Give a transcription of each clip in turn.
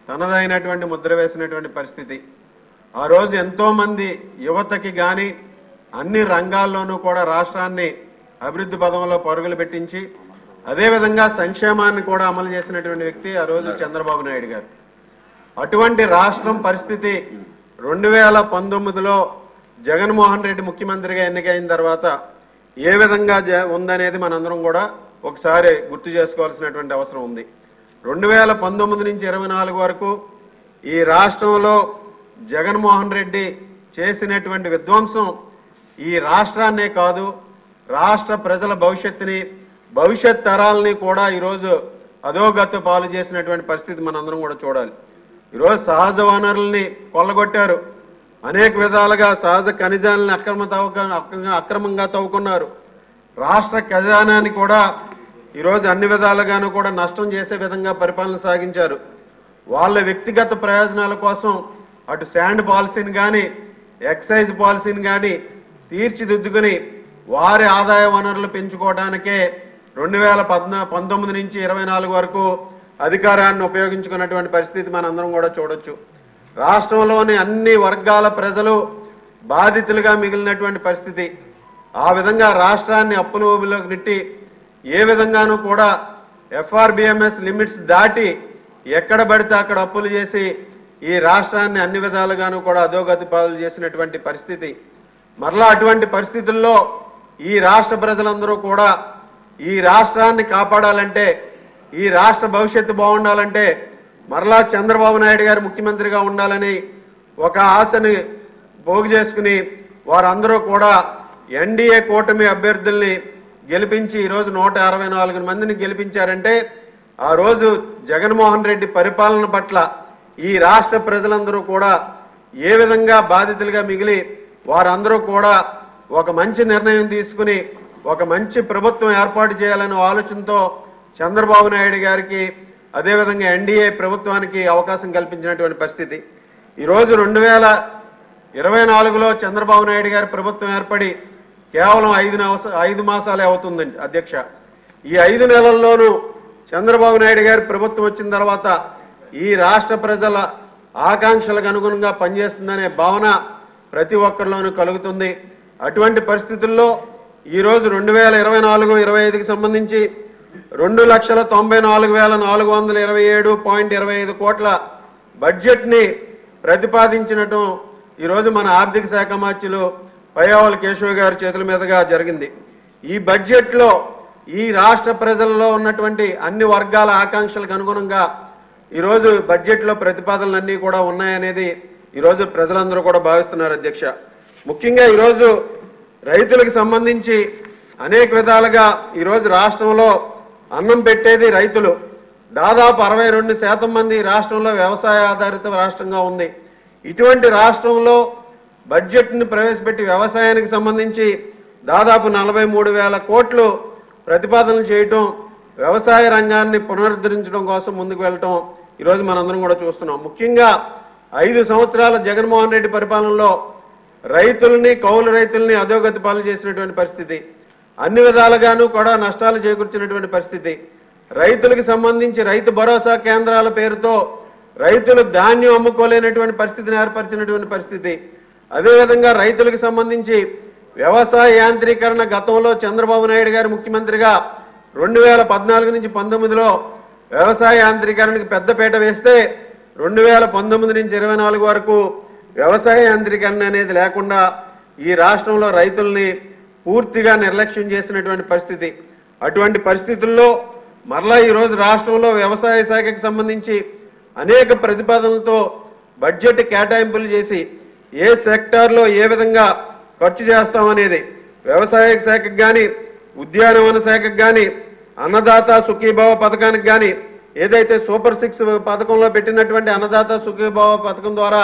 తనదైనటువంటి ముద్ర వేసినటువంటి పరిస్థితి. ఆ రోజు ఎంతో మంది యువతకి గాని అన్ని రంగాల్లోనూ కూడా రాష్ట్రాన్ని అభివృద్ధి పదంలో పరుగులు పెట్టించి అదేవిధంగా సంక్షేమాన్ని కూడా అమలు చేసినటువంటి వ్యక్తి ఆ రోజు చంద్రబాబు నాయుడు గారు. అటువంటి రాష్ట్రం పరిస్థితి 2019లో జగన్మోహన్ రెడ్డి ముఖ్యమంత్రిగా ఎన్నికైన తర్వాత ఏ విధంగా ఉందనేది మనందరం కూడా ఒకసారి గుర్తు చేసుకోవాల్సినటువంటి అవసరం ఉంది. 2019 నుంచి 24 వరకు ఈ రాష్ట్రంలో జగన్మోహన్ రెడ్డి చేసినటువంటి విధ్వంసం ఈ రాష్ట్రాన్నే కాదు రాష్ట్ర ప్రజల భవిష్యత్తుని భవిష్యత్ తరాలని కూడా ఈరోజు అధోగతి పాలు చేసినటువంటి పరిస్థితి మనందరం కూడా చూడాలి. ఈరోజు సహజ వనరుల్ని కొల్లగొట్టారు, అనేక విధాలుగా సహజ ఖనిజాలని అక్రమంగా తవ్వుకున్నారు. రాష్ట్ర ఖజానాన్ని కూడా ఈరోజు అన్ని విధాలుగాను కూడా నష్టం చేసే విధంగా పరిపాలన సాగించారు. వాళ్ళ వ్యక్తిగత ప్రయోజనాల కోసం అటు శాండ్ పాలసీని కానీ ఎక్సైజ్ పాలసీని కానీ తీర్చిదిద్దుకుని వారి ఆదాయ వనరులు పెంచుకోవడానికే 2019 నుంచి 24 వరకు అధికారాన్ని ఉపయోగించుకున్నటువంటి పరిస్థితి మనందరం కూడా చూడొచ్చు. రాష్ట్రంలోని అన్ని వర్గాల ప్రజలు బాధితులుగా మిగిలినటువంటి పరిస్థితి. ఆ విధంగా రాష్ట్రాన్ని అప్పుల ఊబిలోకి నెట్టి ఏ విధంగానూ కూడా FRBMS లిమిట్స్ దాటి ఎక్కడ పడితే అక్కడ అప్పులు చేసి ఈ రాష్ట్రాన్ని అన్ని విధాలుగాను కూడా అధోగతి పాలు చేసినటువంటి పరిస్థితి. మరలా అటువంటి పరిస్థితుల్లో ఈ రాష్ట్ర ప్రజలందరూ కూడా ఈ రాష్ట్రాన్ని కాపాడాలంటే ఈ రాష్ట్ర భవిష్యత్తు బాగుండాలంటే మరలా చంద్రబాబు నాయుడు గారు ముఖ్యమంత్రిగా ఉండాలని ఒక ఆశని పోగు చేసుకుని వారందరూ కూడా ఎన్డీఏ కూటమి అభ్యర్థుల్ని గెలిపించి ఈరోజు 164 మందిని గెలిపించారంటే ఆ రోజు జగన్మోహన్ రెడ్డి పరిపాలన పట్ల ఈ రాష్ట్ర ప్రజలందరూ కూడా ఏ విధంగా బాధితులుగా మిగిలి వారందరూ కూడా ఒక మంచి నిర్ణయం తీసుకుని ఒక మంచి ప్రభుత్వం ఏర్పాటు చేయాలనే ఆలోచనతో చంద్రబాబు నాయుడు గారికి అదేవిధంగా ఎన్డీఏ ప్రభుత్వానికి అవకాశం కల్పించినటువంటి పరిస్థితి. ఈరోజు 2024లో చంద్రబాబు నాయుడు గారి ప్రభుత్వం ఏర్పడి కేవలం 5 మాసాలే అవుతుందండి అధ్యక్ష. ఈ 5 నెలల్లోనూ చంద్రబాబు నాయుడు గారి ప్రభుత్వం వచ్చిన తర్వాత ఈ రాష్ట్ర ప్రజల ఆకాంక్షలకు అనుగుణంగా పనిచేస్తుందనే భావన ప్రతి ఒక్కరిలోనూ కలుగుతుంది. అటువంటి పరిస్థితుల్లో ఈరోజు 2024-25కి సంబంధించి 2,94,427.25 కోట్ల బడ్జెట్ని ప్రతిపాదించినట్టు ఈరోజు మన ఆర్థిక శాఖ మంత్రులు పయ్యావుల కేశవ్ గారి చేతుల మీదుగా జరిగింది. ఈ బడ్జెట్లో ఈ రాష్ట్ర ప్రజల్లో ఉన్నటువంటి అన్ని వర్గాల ఆకాంక్షలకు అనుగుణంగా ఈరోజు బడ్జెట్లో ప్రతిపాదనలన్నీ కూడా ఉన్నాయనేది ఈరోజు ప్రజలందరూ కూడా భావిస్తున్నారు అధ్యక్ష. ముఖ్యంగా ఈరోజు రైతులకు సంబంధించి అనేక విధాలుగా ఈరోజు రాష్ట్రంలో అన్నం పెట్టేది రైతులు. దాదాపు 62% మంది రాష్ట్రంలో వ్యవసాయ ఆధారిత రాష్ట్రంగా ఉంది. ఇటువంటి రాష్ట్రంలో బడ్జెట్ని ప్రవేశపెట్టి వ్యవసాయానికి సంబంధించి దాదాపు 43,000 కోట్లు ప్రతిపాదనలు చేయటం, వ్యవసాయ రంగాన్ని పునరుద్ధరించడం కోసం ముందుకు వెళ్ళటం ఈరోజు మనందరం కూడా చూస్తున్నాం. ముఖ్యంగా 5 సంవత్సరాల జగన్మోహన్ రెడ్డి పరిపాలనలో రైతుల్ని కౌలు రైతుల్ని అధోగతి పాలు చేసినటువంటి పరిస్థితి, అన్ని విధాలుగాను కూడా నష్టాలు చేకూర్చినటువంటి పరిస్థితి. రైతులకు సంబంధించి రైతు భరోసా కేంద్రాల పేరుతో రైతులు ధాన్యం అమ్ముకోలేనటువంటి పరిస్థితిని ఏర్పరిచినటువంటి పరిస్థితి. అదేవిధంగా రైతులకు సంబంధించి వ్యవసాయ యాంత్రీకరణ గతంలో చంద్రబాబు నాయుడు గారు ముఖ్యమంత్రిగా 2014 నుంచి 19లో వ్యవసాయ యాంత్రీకరణకు పెద్దపీట వేస్తే 2019 నుంచి 24 వరకు వ్యవసాయ యాంత్రీకరణ అనేది లేకుండా ఈ రాష్ట్రంలో రైతుల్ని పూర్తిగా నిర్లక్ష్యం చేసినటువంటి పరిస్థితి. అటువంటి పరిస్థితుల్లో మరలా ఈరోజు రాష్ట్రంలో వ్యవసాయ శాఖకు సంబంధించి అనేక ప్రతిపాదనలతో బడ్జెట్ కేటాయింపులు చేసి ఏ సెక్టార్లో ఏ విధంగా ఖర్చు చేస్తామనేది వ్యవసాయ శాఖకు కానీ ఉద్యానవన శాఖకు కానీ అన్నదాత సుఖీభావ పథకానికి కానీ ఏదైతే సూపర్ 6 పథకంలో పెట్టినటువంటి అన్నదాత సుఖీభావ పథకం ద్వారా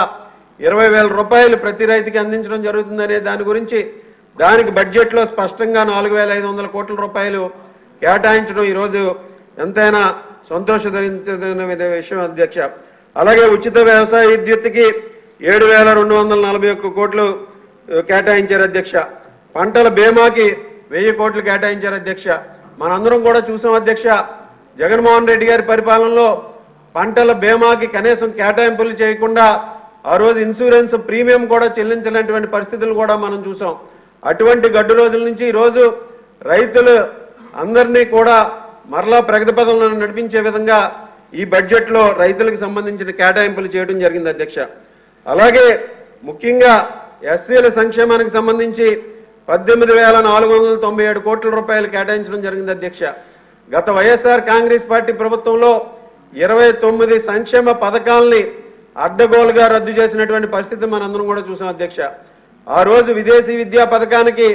20,000 రూపాయలు ప్రతి రైతుకి అందించడం జరుగుతుందనే దాని గురించి దానికి బడ్జెట్లో స్పష్టంగా 4,500 కోట్ల రూపాయలు కేటాయించడం ఈరోజు ఎంతైనా సంతోషించదగిన విషయం అధ్యక్ష. అలాగే ఉచిత వ్యవసాయ విద్యుత్తుకి 7,241 కోట్లు కేటాయించారు అధ్యక్ష. పంటల బీమాకి 1000 కోట్లు కేటాయించారు అధ్యక్ష. మనందరం కూడా చూసాం అధ్యక్ష. జగన్మోహన్ రెడ్డి గారి పరిపాలనలో పంటల బీమాకి కనీసం కేటాయింపులు చేయకుండా ఆ రోజు ఇన్సూరెన్స్ ప్రీమియం కూడా చెల్లించలేనటువంటి పరిస్థితులు కూడా మనం చూసాం. అటువంటి గడ్డు రోజుల నుంచి ఈరోజు రైతులు అందరినీ కూడా మరలా ప్రగతి పదంలో నడిపించే విధంగా ఈ బడ్జెట్లో రైతులకు సంబంధించిన కేటాయింపులు చేయడం జరిగింది అధ్యక్ష. అలాగే ముఖ్యంగా ఎస్సీల సంక్షేమానికి సంబంధించి 18,497 కోట్ల రూపాయలు కేటాయించడం జరిగింది అధ్యక్ష. గత వైఎస్ఆర్ కాంగ్రెస్ పార్టీ ప్రభుత్వంలో 29 సంక్షేమ పథకాలని అడ్డగోలుగా రద్దు చేసినటువంటి పరిస్థితి మనందరం కూడా చూసాం అధ్యక్ష. ఆ రోజు విదేశీ విద్యా పథకానికి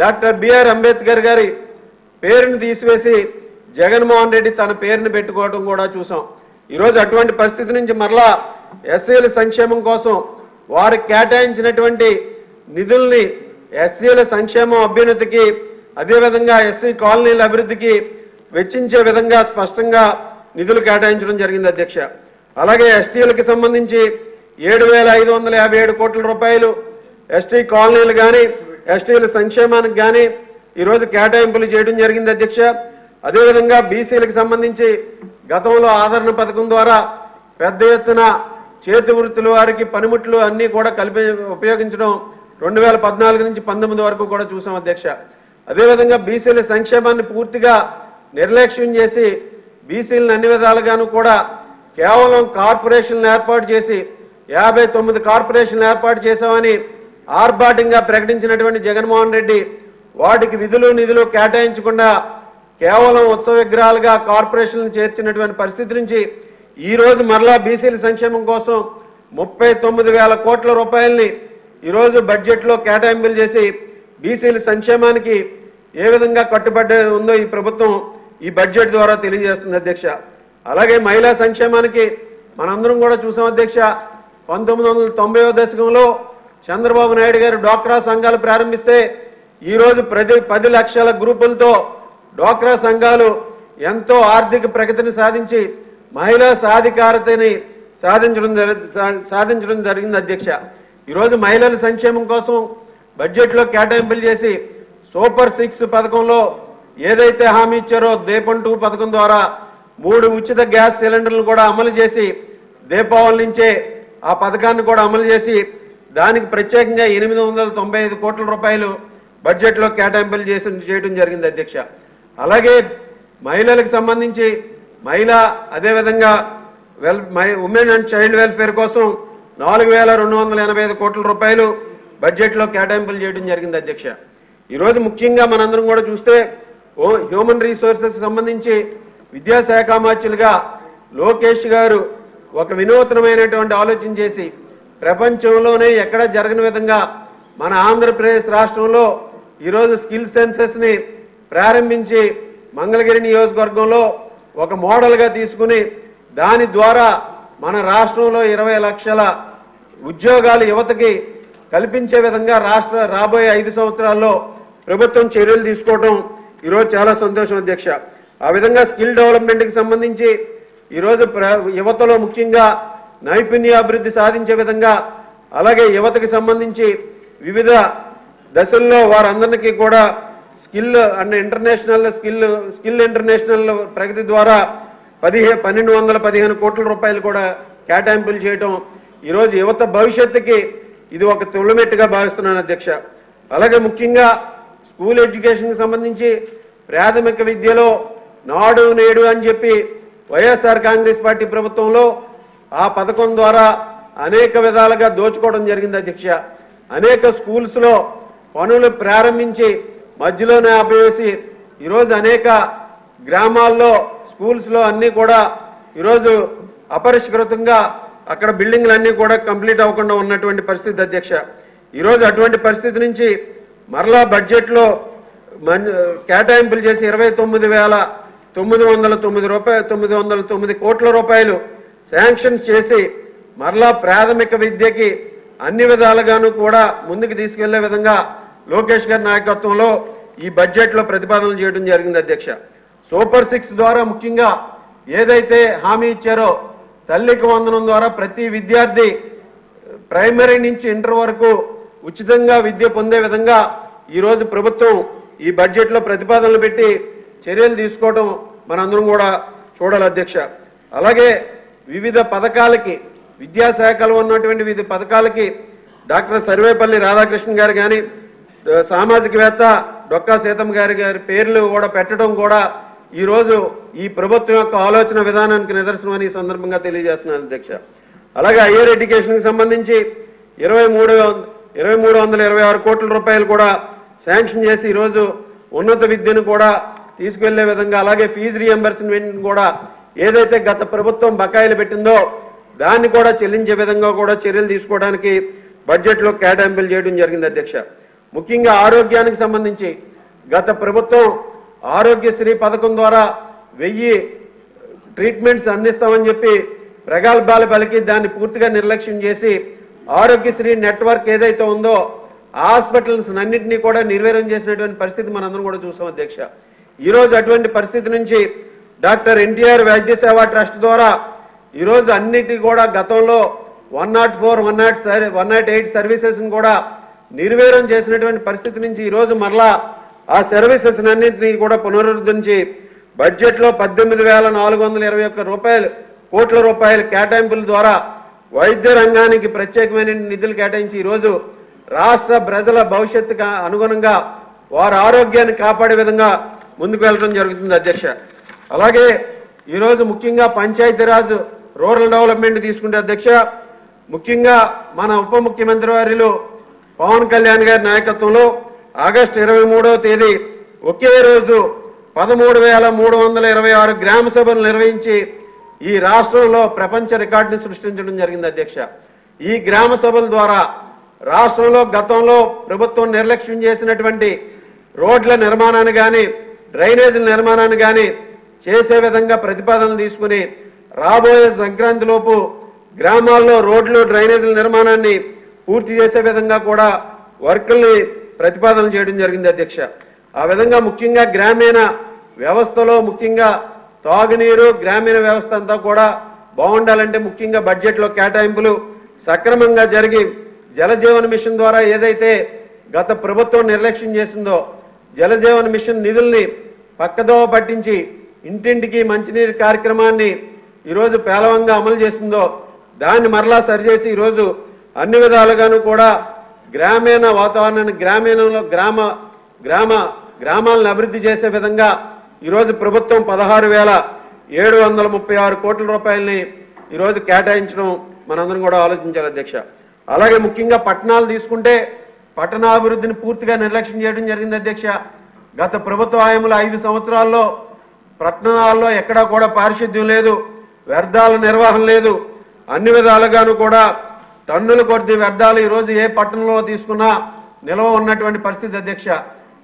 డాక్టర్ బిఆర్ అంబేద్కర్ గారి పేరును తీసివేసి జగన్మోహన్ రెడ్డి తన పేరును పెట్టుకోవడం కూడా చూసాం. ఈరోజు అటువంటి పరిస్థితి నుంచి మరలా ఎస్సీల సంక్షేమం కోసం వారికి కేటాయించినటువంటి నిధుల్ని ఎస్సీల సంక్షేమం అభ్యున్నతికి అదేవిధంగా ఎస్సీ కాలనీల అభివృద్ధికి వెచ్చించే విధంగా స్పష్టంగా నిధులు కేటాయించడం జరిగింది అధ్యక్ష. అలాగే ఎస్టీలకు సంబంధించి 7,557 కోట్ల రూపాయలు ఎస్టీ కాలనీలు కానీ ఎస్టీల సంక్షేమానికి కానీ ఈరోజు కేటాయింపులు చేయడం జరిగింది అధ్యక్ష. అదేవిధంగా బీసీలకు సంబంధించి గతంలో ఆదరణ పథకం ద్వారా పెద్ద ఎత్తున చేతి వృత్తుల వారికి పనిముట్లు అన్నీ కూడా ఉపయోగించడం 2014 నుంచి 19 వరకు కూడా చూసాం అధ్యక్ష. అదేవిధంగా బీసీల సంక్షేమాన్ని పూర్తిగా నిర్లక్ష్యం చేసి బీసీలను అన్ని విధాలుగాను కూడా కేవలం కార్పొరేషన్లు ఏర్పాటు చేసి 59 కార్పొరేషన్లు ఏర్పాటు చేశామని ఆర్భాటంగా ప్రకటించినటువంటి జగన్మోహన్ రెడ్డి వాటికి విధులు నిధులు కేటాయించకుండా కేవలం ఉత్సవ విగ్రహాలుగా కార్పొరేషన్లు చేర్చినటువంటి పరిస్థితి నుంచి ఈ రోజు మరలా బీసీల సంక్షేమం కోసం 39,000 కోట్ల రూపాయలని ఈరోజు బడ్జెట్లో కేటాయింపులు చేసి బీసీల సంక్షేమానికి ఏ విధంగా కట్టుబడి ఉందో ఈ ప్రభుత్వం ఈ బడ్జెట్ ద్వారా తెలియజేస్తుంది అధ్యక్ష. అలాగే మహిళా సంక్షేమానికి మనందరం కూడా చూసాం అధ్యక్ష. 1990వ దశకంలో చంద్రబాబు నాయుడు గారు డ్వాక్రా సంఘాలు ప్రారంభిస్తే ఈరోజు 10 లక్షల గ్రూపులతో డ్వాక్రా సంఘాలు ఎంతో ఆర్థిక ప్రగతిని సాధించి మహిళా సాధికారతని సాధించడం జరిగింది అధ్యక్ష. ఈరోజు మహిళల సంక్షేమం కోసం బడ్జెట్లో కేటాయింపులు చేసి సూపర్ 6 పథకంలో ఏదైతే హామీ ఇచ్చారో దీపం 2 పథకం ద్వారా 3 ఉచిత గ్యాస్ సిలిండర్లు కూడా అమలు చేసి దీపావళి నుంచే ఆ పథకాన్ని కూడా అమలు చేసి దానికి ప్రత్యేకంగా 895 కోట్ల రూపాయలు బడ్జెట్లో కేటాయింపులు చేయడం జరిగింది అధ్యక్ష. అలాగే మహిళలకు సంబంధించి అదేవిధంగా ఉమెన్ అండ్ చైల్డ్ వెల్ఫేర్ కోసం 4,285 కోట్ల రూపాయలు బడ్జెట్లో కేటాయింపులు చేయడం జరిగింది అధ్యక్ష. ఈరోజు ముఖ్యంగా మనందరం కూడా చూస్తే హ్యూమన్ రిసోర్సెస్ సంబంధించి విద్యాశాఖ మంత్రులుగా లోకేష్ గారు ఒక వినూత్నమైనటువంటి ఆలోచన చేసి ప్రపంచంలోనే ఎక్కడ జరగని విధంగా మన ఆంధ్రప్రదేశ్ రాష్ట్రంలో ఈరోజు స్కిల్ సెన్సెస్ని ప్రారంభించి మంగళగిరి నియోజకవర్గంలో ఒక మోడల్గా తీసుకుని దాని ద్వారా మన రాష్ట్రంలో 20 లక్షల ఉద్యోగాలు యువతకి కల్పించే విధంగా రాబోయే 5 సంవత్సరాల్లో ప్రభుత్వం చర్యలు తీసుకోవడం ఈరోజు చాలా సంతోషం అధ్యక్ష. ఆ విధంగా స్కిల్ డెవలప్మెంట్కి సంబంధించి ఈరోజు యువతలో ముఖ్యంగా నైపుణ్యాభివృద్ధి సాధించే విధంగా అలాగే యువతకి సంబంధించి వివిధ దశల్లో వారందరికీ కూడా స్కిల్ అండ్ స్కిల్ ఇంటర్నేషనల్ ప్రగతి ద్వారా 1,215 కోట్ల రూపాయలు కూడా కేటాయింపులు చేయటం ఈరోజు యువత భవిష్యత్తుకి ఇది ఒక తొలిమెట్టుగా భావిస్తున్నాను అధ్యక్ష. అలాగే ముఖ్యంగా స్కూల్ ఎడ్యుకేషన్కి సంబంధించి ప్రాథమిక విద్యలో నాడు నేడు అని చెప్పి వైఎస్ఆర్ కాంగ్రెస్ పార్టీ ప్రభుత్వంలో ఆ పథకం ద్వారా అనేక విధాలుగా దోచుకోవడం జరిగింది అధ్యక్ష. అనేక స్కూల్స్లో పనులు ప్రారంభించి మధ్యలోనే ఆపేసి ఈరోజు అనేక గ్రామాల్లో స్కూల్స్లో అన్నీ కూడా ఈరోజు అపరిష్కృతంగా అక్కడ బిల్డింగ్లన్నీ కూడా కంప్లీట్ అవ్వకుండా ఉన్నటువంటి పరిస్థితి అధ్యక్ష. ఈరోజు అటువంటి పరిస్థితి నుంచి మరలా బడ్జెట్లో కేటాయింపులు చేసి 29,909 కోట్ల రూపాయలు శాంక్షన్స్ చేసి మరలా ప్రాథమిక విద్యకి అన్ని విధాలుగాను కూడా ముందుకు తీసుకెళ్లే విధంగా లోకేష్ గారి నాయకత్వంలో ఈ బడ్జెట్లో ప్రతిపాదనలు చేయడం జరిగింది అధ్యక్ష. సూపర్ 6 ద్వారా ముఖ్యంగా ఏదైతే హామీ ఇచ్చారో తల్లికి వందనం ద్వారా ప్రతి విద్యార్థి ప్రైమరీ నుంచి ఇంటర్ వరకు ఉచితంగా విద్య పొందే విధంగా ఈరోజు ప్రభుత్వం ఈ బడ్జెట్లో ప్రతిపాదనలు పెట్టి చర్యలు తీసుకోవడం మనందరం కూడా చూడాలి అధ్యక్ష. అలాగే వివిధ పథకాలకి విద్యాశాఖలో ఉన్నటువంటి వివిధ పథకాలకి డాక్టర్ సర్వేపల్లి రాధాకృష్ణ గారు కానీ సామాజికవేత్త డొక్కా సీతమ్మ గారి పేర్లు కూడా పెట్టడం కూడా ఈరోజు ఈ ప్రభుత్వం యొక్క ఆలోచన విధానానికి నిదర్శనమని ఈ సందర్భంగా తెలియజేస్తున్నాను అధ్యక్ష. అలాగే హైయర్ ఎడ్యుకేషన్కి సంబంధించి 2326 కోట్ల రూపాయలు కూడా శాంక్షన్ చేసి ఈరోజు ఉన్నత విద్యను కూడా తీసుకెళ్లే విధంగా, అలాగే ఫీజు రీఎంబర్స్మెంట్ కూడా ఏదైతే గత ప్రభుత్వం బకాయిలు పెట్టిందో దాన్ని కూడా చెల్లించే విధంగా కూడా చర్యలు తీసుకోవడానికి బడ్జెట్లో కేటాయింపులు చేయడం జరిగింది అధ్యక్ష. ముఖ్యంగా ఆరోగ్యానికి సంబంధించి గత ప్రభుత్వం ఆరోగ్యశ్రీ పథకం ద్వారా 1000 ట్రీట్మెంట్స్ అందిస్తామని చెప్పి ప్రగల్భాలు పలికి దాన్ని పూర్తిగా నిర్లక్ష్యం చేసి ఆరోగ్యశ్రీ నెట్వర్క్ ఏదైతే ఉందో హాస్పిటల్స్ అన్నింటినీ కూడా నిర్వీర్యం చేసినటువంటి పరిస్థితి మనందరం కూడా చూసాం అధ్యక్ష. ఈరోజు అటువంటి పరిస్థితి నుంచి డాక్టర్ ఎన్టీఆర్ వైద్య సేవా ట్రస్ట్ ద్వారా ఈరోజు అన్నిటి కూడా గతంలో 104, 108 సర్వీసెస్ కూడా నిర్వీర్యం చేసినటువంటి పరిస్థితి నుంచి ఈరోజు మరలా ఆ సర్వీసెస్ అన్నింటినీ కూడా పునరుద్ధరించి బడ్జెట్లో 18,421 కోట్ల రూపాయల కేటాయింపుల ద్వారా వైద్య రంగానికి ప్రత్యేకమైన నిధులు కేటాయించి ఈరోజు రాష్ట్ర ప్రజల భవిష్యత్తుకు అనుగుణంగా వారి ఆరోగ్యాన్ని కాపాడే విధంగా ముందుకు వెళ్ళడం జరుగుతుంది అధ్యక్ష. అలాగే ఈరోజు ముఖ్యంగా పంచాయతీరాజ్ రూరల్ డెవలప్మెంట్ తీసుకుంటే అధ్యక్ష, ముఖ్యంగా మన ఉప ముఖ్యమంత్రి వారిలో పవన్ కళ్యాణ్ గారి నాయకత్వంలో ఆగస్టు 23వ తేదీ ఒకే రోజు 13,326 గ్రామ సభలు నిర్వహించి ఈ రాష్ట్రంలో ప్రపంచ రికార్డుని సృష్టించడం జరిగింది అధ్యక్ష. ఈ గ్రామ సభల ద్వారా రాష్ట్రంలో గతంలో ప్రభుత్వం నిర్లక్ష్యం చేసినటువంటి రోడ్ల నిర్మాణాన్ని కానీ డ్రైనేజీల నిర్మాణాన్ని కానీ చేసే విధంగా ప్రతిపాదనలు తీసుకుని రాబోయే సంక్రాంతిలోపు గ్రామాల్లో రోడ్లు డ్రైనేజీల నిర్మాణాన్ని పూర్తి చేసే విధంగా కూడా వర్కుల్ని ప్రతిపాదన చేయడం జరిగింది అధ్యక్ష. ఆ విధంగా ముఖ్యంగా గ్రామీణ వ్యవస్థలో ముఖ్యంగా తాగునీరు గ్రామీణ వ్యవస్థ అంతా కూడా బాగుండాలంటే ముఖ్యంగా బడ్జెట్లో కేటాయింపులు సక్రమంగా జరిగి జలజీవన మిషన్ ద్వారా ఏదైతే గత ప్రభుత్వం నిర్లక్ష్యం చేసిందో జలజీవన మిషన్ నిధుల్ని పక్కదోవ పట్టించి ఇంటింటికి మంచినీరు కార్యక్రమాన్ని ఈరోజు పేలవంగా అమలు చేసిందో దాన్ని మరలా సరిచేసి ఈరోజు అన్ని విధాలుగాను కూడా గ్రామీణ వాతావరణాన్ని గ్రామీణంలో గ్రామాలను అభివృద్ధి చేసే విధంగా ఈరోజు ప్రభుత్వం 16,736 కోట్ల రూపాయలని ఈరోజు కేటాయించడం మనందరం కూడా ఆలోచించాలి అధ్యక్ష. అలాగే ముఖ్యంగా పట్టణాలు తీసుకుంటే పట్టణాభివృద్ధిని పూర్తిగా నిర్లక్ష్యం చేయడం జరిగింది అధ్యక్ష. గత ప్రభుత్వ హయాంలో 5 సంవత్సరాల్లో పట్టణాల్లో ఎక్కడా కూడా పారిశుద్ధ్యం లేదు, వ్యర్థాల నిర్వహణ లేదు, అన్ని విధాలుగాను కూడా టన్నుల కొద్ది వ్యర్థాలు ఈరోజు ఏ పట్టణంలో తీసుకున్నా నిల్వ ఉన్నటువంటి పరిస్థితి అధ్యక్ష.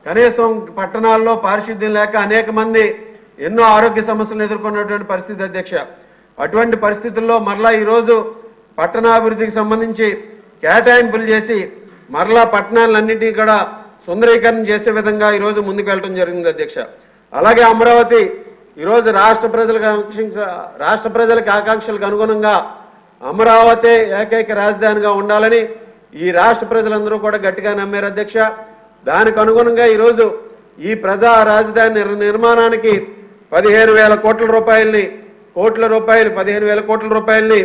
కనీసం పట్టణాల్లో పారిశుద్ధ్యం లేక అనేక మంది ఎన్నో ఆరోగ్య సమస్యలను ఎదుర్కొన్నటువంటి పరిస్థితి అధ్యక్ష. అటువంటి పరిస్థితుల్లో మరలా ఈరోజు పట్టణాభివృద్ధికి సంబంధించి కేటాయింపులు చేసి మరలా పట్టణాలన్నింటినీ కూడా సుందరీకరణ చేసే విధంగా ఈరోజు ముందుకు వెళ్ళడం జరిగింది అధ్యక్ష. అలాగే అమరావతి ఈరోజు రాష్ట్ర ప్రజలకు ఆకాంక్షలకు అనుగుణంగా అమరావతి ఏకైక రాజధానిగా ఉండాలని ఈ రాష్ట్ర ప్రజలందరూ కూడా గట్టిగా నమ్మారు అధ్యక్ష. దానికి అనుగుణంగా ఈరోజు ఈ ప్రజా రాజధాని నిర్మాణానికి 15,000 కోట్ల రూపాయల్ని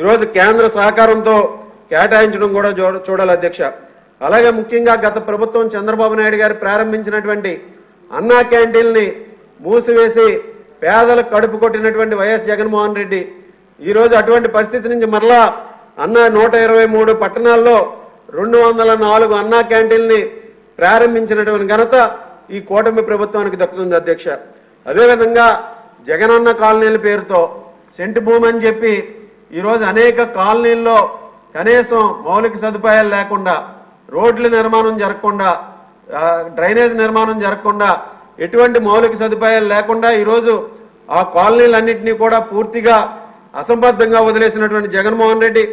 ఈరోజు కేంద్ర సహకారంతో కేటాయించడం కూడా చూడాలి అధ్యక్ష. అలాగే ముఖ్యంగా గత ప్రభుత్వం చంద్రబాబు నాయుడు గారు ప్రారంభించినటువంటి అన్నా క్యాంటీన్ని మూసివేసి పేదలకు కడుపు కొట్టినటువంటి వైఎస్ జగన్మోహన్ రెడ్డి ఈరోజు అటువంటి పరిస్థితి నుంచి మరలా 123 పట్టణాల్లో 204 అన్నా క్యాంటీన్ని ప్రారంభించినటువంటి ఘనత ఈ కూటమి ప్రభుత్వానికి దక్కుతుంది అధ్యక్ష. అదేవిధంగా జగనన్న కాలనీల పేరుతో సెంటు భూమి అని చెప్పి ఈరోజు అనేక కాలనీల్లో కనీసం మౌలిక సదుపాయాలు లేకుండా, రోడ్ల నిర్మాణం జరగకుండా, డ్రైనేజ్ నిర్మాణం జరగకుండా, ఎటువంటి మౌలిక సదుపాయాలు లేకుండా ఈరోజు ఆ కాలనీలన్నింటినీ కూడా పూర్తిగా అసంబద్ధంగా వదిలేసినటువంటి జగన్మోహన్ రెడ్డి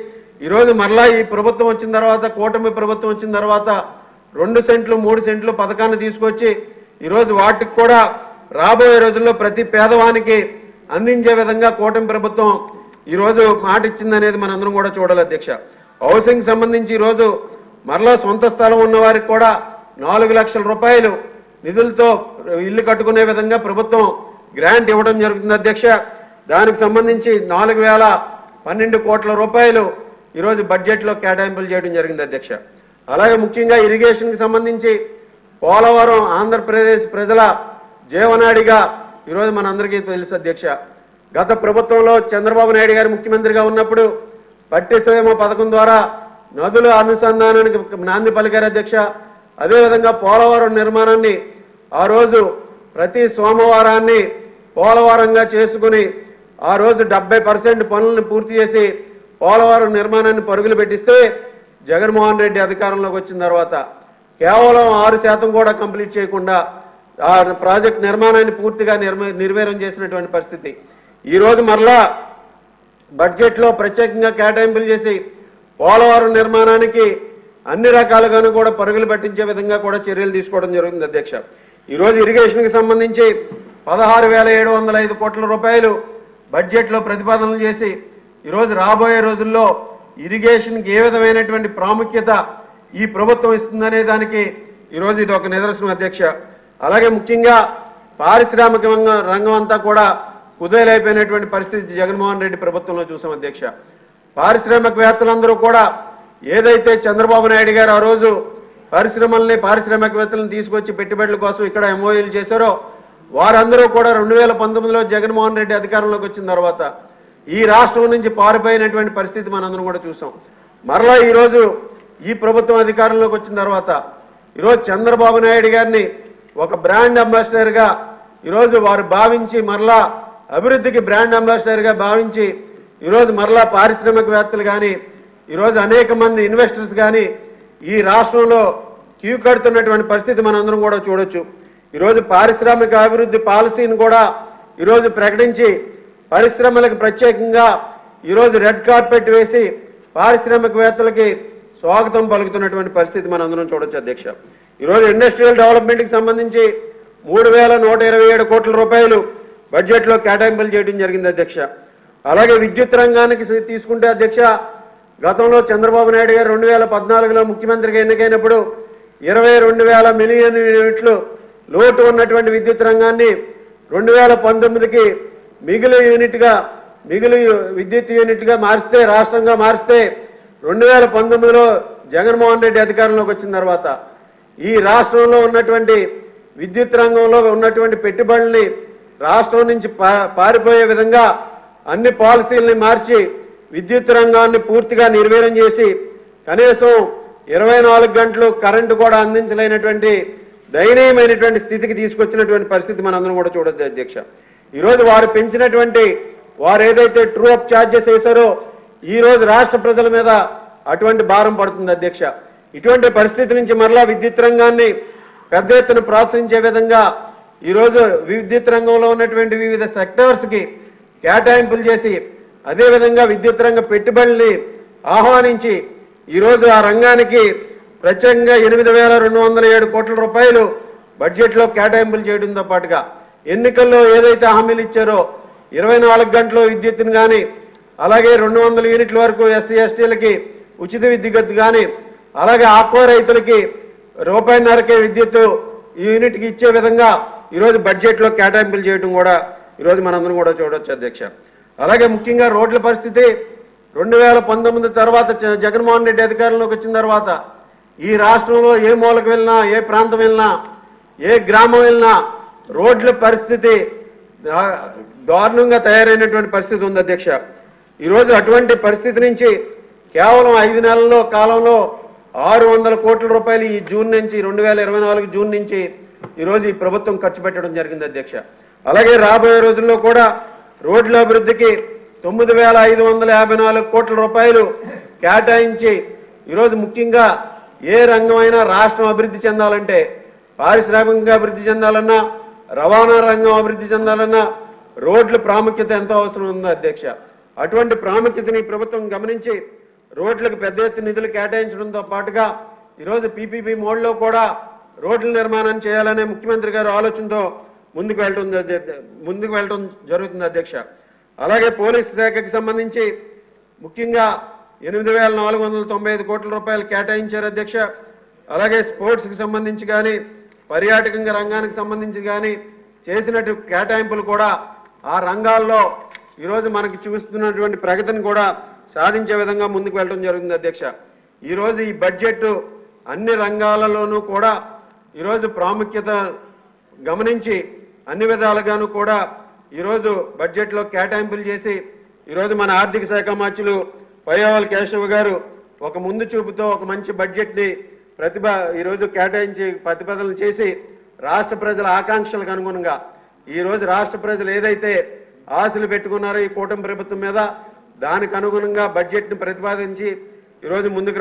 ఈరోజు మరలా ఈ ప్రభుత్వం వచ్చిన తర్వాత, కూటమి ప్రభుత్వం వచ్చిన తర్వాత 2 సెంట్లు 3 సెంట్లు పథకాన్ని తీసుకొచ్చి ఈరోజు వాటికి కూడా రాబోయే రోజుల్లో ప్రతి పేదవానికి అందించే విధంగా కూటమి ప్రభుత్వం ఈరోజు మాట ఇచ్చిందనేది మనందరం కూడా చూడాలి అధ్యక్ష. హౌసింగ్ సంబంధించి ఈరోజు మరలా సొంత స్థలం ఉన్న వారికి కూడా 4 లక్షల రూపాయలు నిధులతో ఇల్లు కట్టుకునే విధంగా ప్రభుత్వం గ్రాంట్ ఇవ్వడం జరుగుతుంది అధ్యక్ష. దానికి సంబంధించి 4012 కోట్ల రూపాయలు ఈరోజు బడ్జెట్లో కేటాయింపులు చేయడం జరిగింది అధ్యక్ష. అలాగే ముఖ్యంగా ఇరిగేషన్కి సంబంధించి పోలవరం ఆంధ్రప్రదేశ్ ప్రజల జీవనాడిగా ఈరోజు మనందరికీ తెలుసు అధ్యక్ష. గత ప్రభుత్వంలో చంద్రబాబు నాయుడు గారు ముఖ్యమంత్రిగా ఉన్నప్పుడు పట్టిసీమ పథకం ద్వారా నదుల అనుసంధానానికి నాంది పలికారు అధ్యక్ష. అదేవిధంగా పోలవరం నిర్మాణాన్ని ఆ రోజు ప్రతి సోమవారాన్ని పోలవరంగా చేసుకుని ఆ రోజు 70% పనులను పూర్తి చేసి పోలవరం నిర్మాణాన్ని పరుగులు పెట్టిస్తే జగన్మోహన్ రెడ్డి అధికారంలోకి వచ్చిన తర్వాత కేవలం 6% కూడా కంప్లీట్ చేయకుండా ఆ ప్రాజెక్ట్ నిర్మాణాన్ని పూర్తిగా నిర్వీర్యం చేసినటువంటి పరిస్థితి. ఈరోజు మరలా బడ్జెట్లో ప్రత్యేకంగా కేటాయింపులు చేసి పోలవరం నిర్మాణానికి అన్ని రకాలుగాను కూడా పరుగులు పట్టించే విధంగా కూడా చర్యలు తీసుకోవడం జరుగుతుంది అధ్యక్ష. ఈరోజు ఇరిగేషన్కి సంబంధించి 16,705 కోట్ల రూపాయలు బడ్జెట్లో ప్రతిపాదనలు చేసి ఈరోజు రాబోయే రోజుల్లో ఇరిగేషన్కి ఏ విధమైనటువంటి ప్రాముఖ్యత ఈ ప్రభుత్వం ఇస్తుందనే దానికి ఈరోజు ఇది ఒక నిదర్శనం అధ్యక్ష. అలాగే ముఖ్యంగా పారిశ్రామిక రంగం అంతా కూడా కుదేలైపోయినటువంటి పరిస్థితి జగన్మోహన్ రెడ్డి ప్రభుత్వంలో చూసాం అధ్యక్ష. పారిశ్రామికవేత్తలందరూ కూడా ఏదైతే చంద్రబాబు నాయుడు గారు ఆ రోజు పారిశ్రామికవేత్తలను తీసుకొచ్చి పెట్టుబడుల కోసం ఇక్కడ ఎంఓయూలు చేశారో వారందరూ కూడా 2019లో జగన్మోహన్ రెడ్డి అధికారంలోకి వచ్చిన తర్వాత ఈ రాష్ట్రం నుంచి పారిపోయినటువంటి పరిస్థితి మనందరం కూడా చూసాం. మరలా ఈరోజు ఈ ప్రభుత్వం అధికారంలోకి వచ్చిన తర్వాత ఈరోజు చంద్రబాబు నాయుడు గారిని ఒక బ్రాండ్ అంబాసిడర్గా ఈరోజు వారు భావించి మరలా అభివృద్ధికి బ్రాండ్ అంబాసిడర్గా భావించి ఈరోజు మరలా పారిశ్రామికవేత్తలు కానీ ఈరోజు అనేక మంది ఇన్వెస్టర్స్ కానీ ఈ రాష్ట్రంలో క్యూ కడుతున్నటువంటి పరిస్థితి మనందరం కూడా చూడొచ్చు. ఈరోజు పారిశ్రామిక అభివృద్ధి పాలసీని కూడా ఈరోజు ప్రకటించి పరిశ్రమలకు ప్రత్యేకంగా ఈరోజు రెడ్ కార్పెట్ వేసి పారిశ్రామికవేత్తలకి స్వాగతం పలుకుతున్నటువంటి పరిస్థితి మనందరం చూడొచ్చు అధ్యక్ష. ఈరోజు ఇండస్ట్రియల్ డెవలప్మెంట్కి సంబంధించి 3,127 కోట్ల రూపాయలు బడ్జెట్లో కేటాయింపులు చేయడం జరిగింది అధ్యక్ష. అలాగే విద్యుత్ రంగానికి తీసుకుంటే అధ్యక్ష, గతంలో చంద్రబాబు నాయుడు గారు 2014లో ముఖ్యమంత్రిగా ఎన్నికైనప్పుడు 22,000 మిలియన్ యూనిట్లు లోటు ఉన్నటువంటి విద్యుత్ రంగాన్ని 2019కి మిగులు విద్యుత్ యూనిట్గా మారిస్తే రాష్ట్రంగా మారిస్తే 2019లో జగన్మోహన్ రెడ్డి అధికారంలోకి వచ్చిన తర్వాత ఈ రాష్ట్రంలో ఉన్నటువంటి విద్యుత్ రంగంలో ఉన్నటువంటి పెట్టుబడుల్ని రాష్ట్రం నుంచి పారిపోయే విధంగా అన్ని పాలసీలని మార్చి విద్యుత్ రంగాన్ని పూర్తిగా నిర్వీర్యం చేసి కనీసం 24 గంటలు కరెంటు కూడా అందించలేనటువంటి దయనీయమైనటువంటి స్థితికి తీసుకొచ్చినటువంటి పరిస్థితి మనందరం కూడా చూడొచ్చు అధ్యక్ష. ఈరోజు వారు పెంచినటువంటి వారు ఏదైతే ట్రూ అప్ ఛార్జెస్ వేశారో ఈరోజు రాష్ట్ర ప్రజల మీద అటువంటి భారం పడుతుంది అధ్యక్ష. ఇటువంటి పరిస్థితి నుంచి మరలా విద్యుత్ రంగాన్ని పెద్ద ఎత్తున ప్రోత్సహించే విధంగా ఈరోజు విద్యుత్ రంగంలో ఉన్నటువంటి వివిధ సెక్టర్స్కి కేటాయింపులు చేసి అదేవిధంగా విద్యుత్ రంగ పెట్టుబడుల్ని ఆహ్వానించి ఈరోజు ఆ రంగానికి ప్రత్యేకంగా 8,207 కోట్ల రూపాయలు బడ్జెట్లో కేటాయింపులు చేయడంతో పాటుగా ఎన్నికల్లో ఏదైతే హామీలు ఇచ్చారో 24 గంటలు విద్యుత్తును కానీ అలాగే 200 యూనిట్ల వరకు ఎస్సీ ఎస్టీలకి ఉచిత విద్యుత్ కానీ అలాగే ఆక్వా రైతులకి ₹1.5కే విద్యుత్ యూనిట్కి ఇచ్చే విధంగా ఈరోజు బడ్జెట్లో కేటాయింపులు చేయడం కూడా ఈరోజు మనందరం కూడా చూడొచ్చు అధ్యక్ష. అలాగే ముఖ్యంగా రోడ్ల పరిస్థితి 2019 తర్వాత జగన్మోహన్ రెడ్డి అధికారంలోకి వచ్చిన తర్వాత ఈ రాష్ట్రంలో ఏ మూలకు వెళ్ళినా ఏ ప్రాంతం వెళ్ళినా ఏ గ్రామం వెళ్ళినా రోడ్ల పరిస్థితి దారుణంగా తయారైనటువంటి పరిస్థితి ఉంది అధ్యక్ష. ఈరోజు అటువంటి పరిస్థితి నుంచి కేవలం 5 నెలల కాలంలో 600 కోట్ల రూపాయలు ఈ జూన్ నుంచి 2024 జూన్ నుంచి ఈరోజు ఈ ప్రభుత్వం ఖర్చు పెట్టడం జరిగింది అధ్యక్ష. అలాగే రాబోయే రోజుల్లో కూడా రోడ్ల అభివృద్ధికి 9,554 కోట్ల రూపాయలు కేటాయించి ఈరోజు ముఖ్యంగా ఏ రంగమైనా రాష్ట్రం అభివృద్ధి చెందాలంటే పారిశ్రామికంగా అభివృద్ధి చెందాలన్నా రవాణా రంగం అభివృద్ధి చెందాలన్నా రోడ్ల ప్రాముఖ్యత ఎంతో అవసరం ఉంది అధ్యక్ష. అటువంటి ప్రాముఖ్యతని ప్రభుత్వం గమనించి రోడ్లకు పెద్ద ఎత్తున నిధులు కేటాయించడంతో పాటుగా ఈరోజు పీపీపీ మోడ్లో కూడా రోడ్ల నిర్మాణం చేయాలనే ముఖ్యమంత్రి గారు ఆలోచనతో ముందుకు వెళ్ళడం జరుగుతుంది అధ్యక్ష. అలాగే పోలీసు శాఖకి సంబంధించి ముఖ్యంగా 8,495 కోట్ల రూపాయలు కేటాయించారు అధ్యక్ష. అలాగే స్పోర్ట్స్కి సంబంధించి కానీ పర్యాటకంగా రంగానికి సంబంధించి కానీ చేసినట్టు కేటాయింపులు కూడా ఆ రంగాల్లో ఈరోజు మనకి చూస్తున్నటువంటి ప్రగతిని కూడా సాధించే విధంగా ముందుకు వెళ్ళడం జరుగుతుంది అధ్యక్ష. ఈరోజు ఈ బడ్జెట్ అన్ని రంగాలలోనూ కూడా ఈరోజు ప్రాముఖ్యత గమనించి అన్ని విధాలుగాను కూడా ఈరోజు బడ్జెట్లో కేటాయింపులు చేసి ఈరోజు మన ఆర్థిక శాఖ మంత్రులు పయ్యావుల కేశవ్ గారు ఒక ముందు చూపుతో ఒక మంచి బడ్జెట్ని ఈరోజు కేటాయించి ప్రతిపాదనలు చేసి రాష్ట్ర ప్రజల ఆకాంక్షలకు అనుగుణంగా ఈరోజు రాష్ట్ర ప్రజలు ఏదైతే ఆశలు పెట్టుకున్నారో ఈ కూటమి ప్రభుత్వం మీద దానికి అనుగుణంగా బడ్జెట్ని ప్రతిపాదించి ఈరోజు ముందుకు